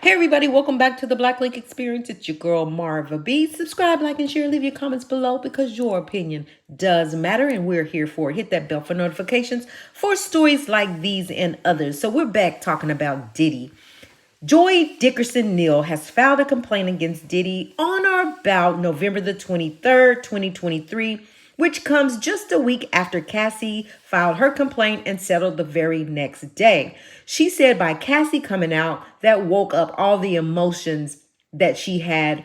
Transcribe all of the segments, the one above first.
Hey everybody, welcome back to the Black Link Experience. It's your girl Marva B. Subscribe, like, and share. Leave your comments below because your opinion does matter and we're here for it. Hit that bell for notifications for stories like these and others. So we're back talking about Diddy. Joi Dickerson Neal has filed a complaint against Diddy on or about November the 23rd, 2023, which comes just a week after Cassie filed her complaint and settled the very next day. She said by Cassie coming out, that woke up all the emotions that she had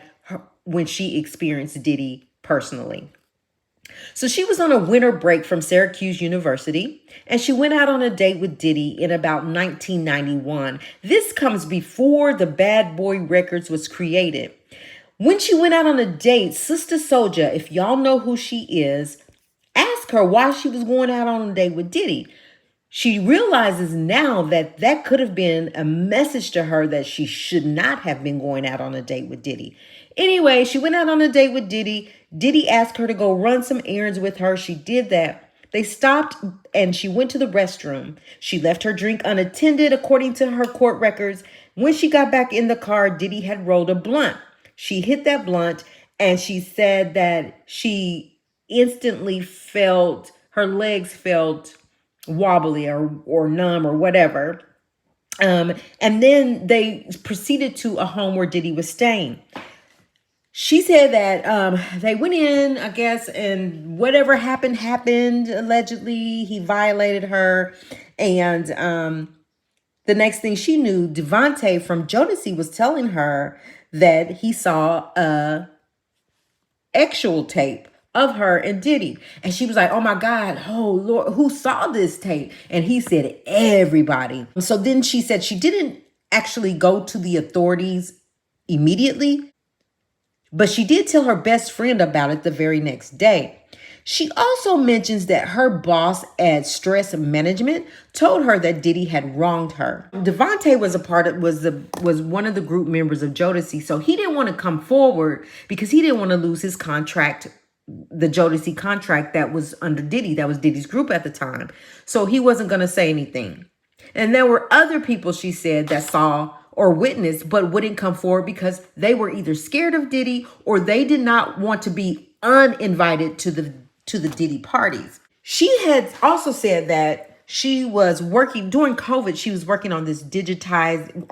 when she experienced Diddy personally. So she was on a winter break from Syracuse University, and she went out on a date with Diddy in about 1991. This comes before the Bad Boy Records was created. When she went out on a date, Sister Soldier, if y'all know who she is, asked her why she was going out on a date with Diddy. She realizes now that that could have been a message to her that she should not have been going out on a date with Diddy. Anyway, she went out on a date with Diddy. Diddy asked her to go run some errands with her. She did that. They stopped and she went to the restroom. She left her drink unattended, according to her court records. When she got back in the car, Diddy had rolled a blunt. She hit that blunt and she said that she instantly felt, her legs felt wobbly or numb or whatever. And then they proceeded to a home where Diddy was staying. She said that they went in, I guess, and whatever happened. Allegedly, he violated her. And the next thing she knew, Devontae from Jodeci was telling her that he saw a actual tape of her and Diddy. And she was like, oh my God, oh Lord, who saw this tape? And he said, everybody. So then she said she didn't actually go to the authorities immediately, but she did tell her best friend about it the very next day. She also mentions that her boss at Stress Management told her that Diddy had wronged her. Devontae was one of the group members of Jodeci, so he didn't want to come forward because he didn't want to lose his contract, the Jodeci contract that was under Diddy, that was Diddy's group at the time. So he wasn't going to say anything. And there were other people, she said, that saw or witnessed but wouldn't come forward because they were either scared of Diddy or they did not want to be uninvited to the Diddy parties. She had also said that she was working during COVID. She was working on this digitizing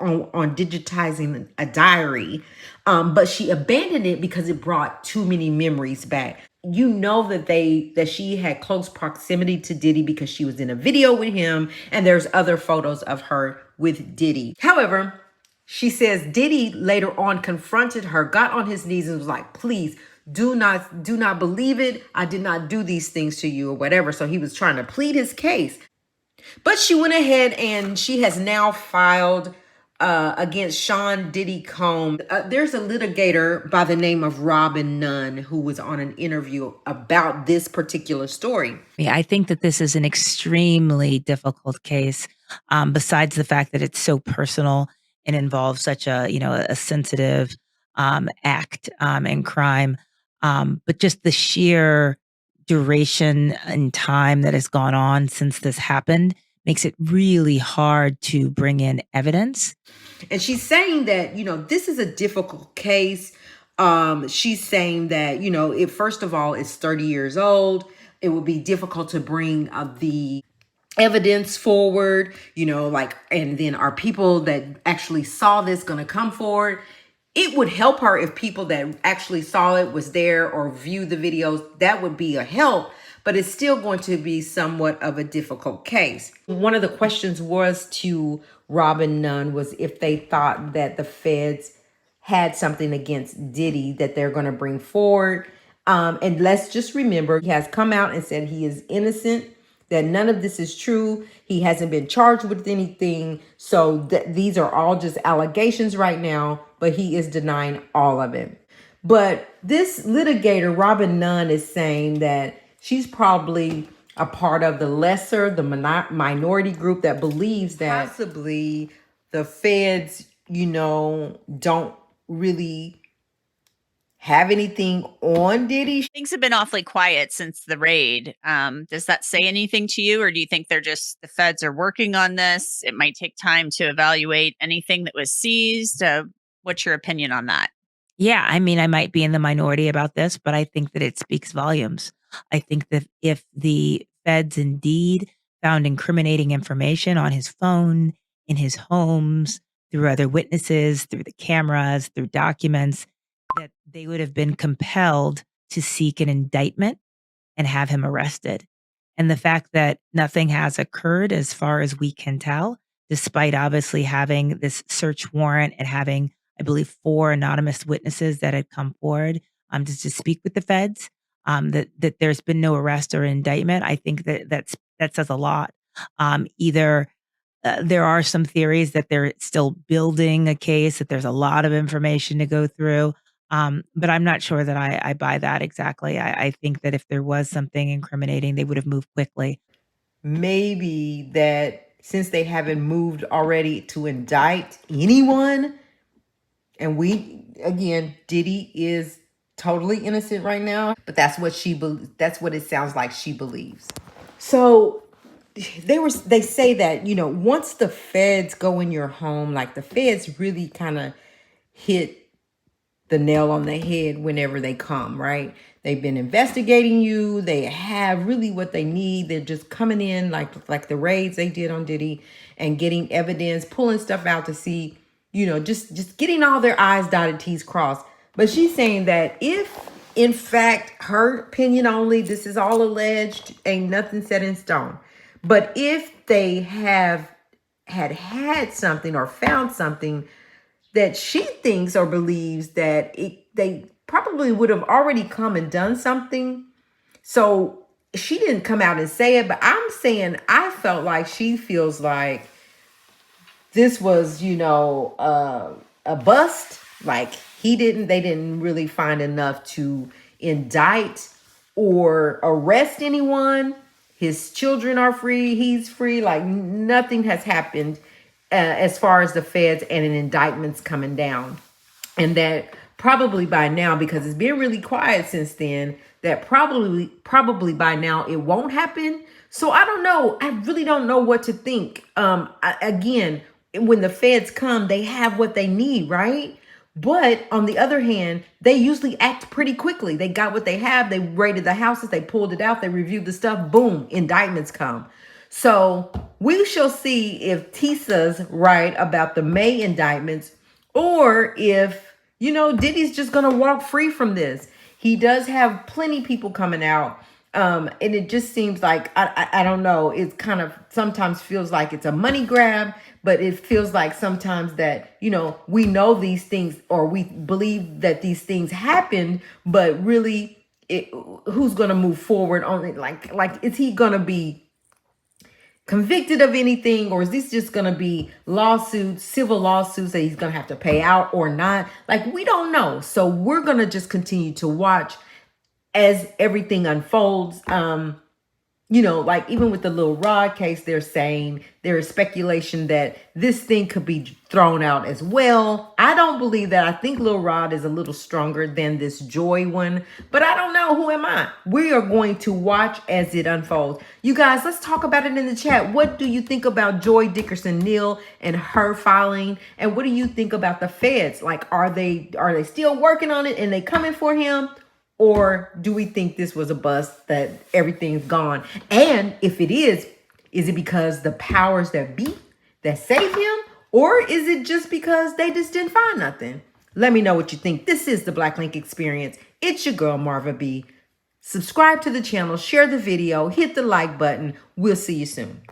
a diary, but she abandoned it because it brought too many memories back. You know that she had close proximity to Diddy because she was in a video with him, and there's other photos of her with Diddy. However, she says Diddy later on confronted her, got on his knees and was like, please, do not believe it. I did not do these things to you or whatever. So he was trying to plead his case. But she went ahead and she has now filed against Sean Diddy Combs. There's a litigator by the name of Robin Nunn who was on an interview about this particular story. Yeah, I think that this is an extremely difficult case, besides the fact that it's so personal and involves such a sensitive act and crime. But just the sheer duration and time that has gone on since this happened makes it really hard to bring in evidence. And she's saying that, this is a difficult case. She's saying that, it first of all is 30 years old. It would be difficult to bring the evidence forward, and then are people that actually saw this going to come forward? It would help her if people that actually saw it was there or viewed the videos. That would be a help, but it's still going to be somewhat of a difficult case. One of the questions was to Robin Nunn was if they thought that the feds had something against Diddy that they're going to bring forward. And let's just remember, he has come out and said he is innocent, that none of this is true. He hasn't been charged with anything. So these are all just allegations right now, but he is denying all of it. But this litigator, Robin Nunn, is saying that she's probably a part of the minority group that believes that possibly the feds, don't really have anything on Diddy. Things have been awfully quiet since the raid. Does that say anything to you, or do you think they're just the feds are working on this? It might take time to evaluate anything that was seized. What's your opinion on that? Yeah, I mean, I might be in the minority about this, but I think that it speaks volumes. I think that if the feds indeed found incriminating information on his phone, in his homes, through other witnesses, through the cameras, through documents, that they would have been compelled to seek an indictment and have him arrested. And the fact that nothing has occurred as far as we can tell, despite obviously having this search warrant and having, I believe, 4 anonymous witnesses that had come forward just to speak with the feds, that there's been no arrest or indictment. I think that says a lot. Either there are some theories that they're still building a case, that there's a lot of information to go through. But I'm not sure that I buy that exactly. I think that if there was something incriminating, they would have moved quickly. Maybe that since they haven't moved already to indict anyone, and we, again, Diddy is totally innocent right now, but that's what that's what it sounds like she believes. So they say that, once the feds go in your home, like the feds really kind of hit the nail on the head whenever they come, right? They've been investigating you. They have really what they need. They're just coming in like the raids they did on Diddy and getting evidence, pulling stuff out to see, just getting all their I's dotted, T's crossed. But she's saying that if in fact her opinion only, this is all alleged, ain't nothing set in stone. But if they had something or found something that she thinks or believes that they probably would have already come and done something. So she didn't come out and say it, but I'm saying I felt like she feels like this was, a bust. Like they didn't really find enough to indict or arrest anyone. His children are free. He's free. Like nothing has happened as far as the feds and an indictment's coming down. And that probably by now, because it's been really quiet since then, that probably by now it won't happen. So I don't know. I really don't know what to think. Again, when the feds come, they have what they need, right? But on the other hand, they usually act pretty quickly. They got what they have. They raided the houses. They pulled it out. They reviewed the stuff. Boom, indictments come. So we shall see if Tisa's right about the May indictments or if, Diddy's just going to walk free from this. He does have plenty people coming out. And it just seems like, I don't know, it's kind of sometimes feels like it's a money grab, but it feels like sometimes that, we know these things or we believe that these things happened, but really who's going to move forward on it? Like, is he going to be convicted of anything, or is this just going to be lawsuits, civil lawsuits that he's going to have to pay out or not? Like, we don't know. So we're going to just continue to watch as everything unfolds. Like even with the Lil Rod case, they're saying there is speculation that this thing could be thrown out as well. I don't believe that. I think Lil Rod is a little stronger than this Joi one, but I don't know. Who am I? We are going to watch as it unfolds. You guys, let's talk about it in the chat. What do you think about Joi Dickerson Neal and her filing? And what do you think about the feds? Like, are they still working on it and they coming for him? Or do we think this was a bust, that everything's gone? And if it is it because the powers that be that saved him? Or is it just because they just didn't find nothing? Let me know what you think. This is the Black Link Experience. It's your girl, Marva B. Subscribe to the channel, share the video, hit the like button. We'll see you soon.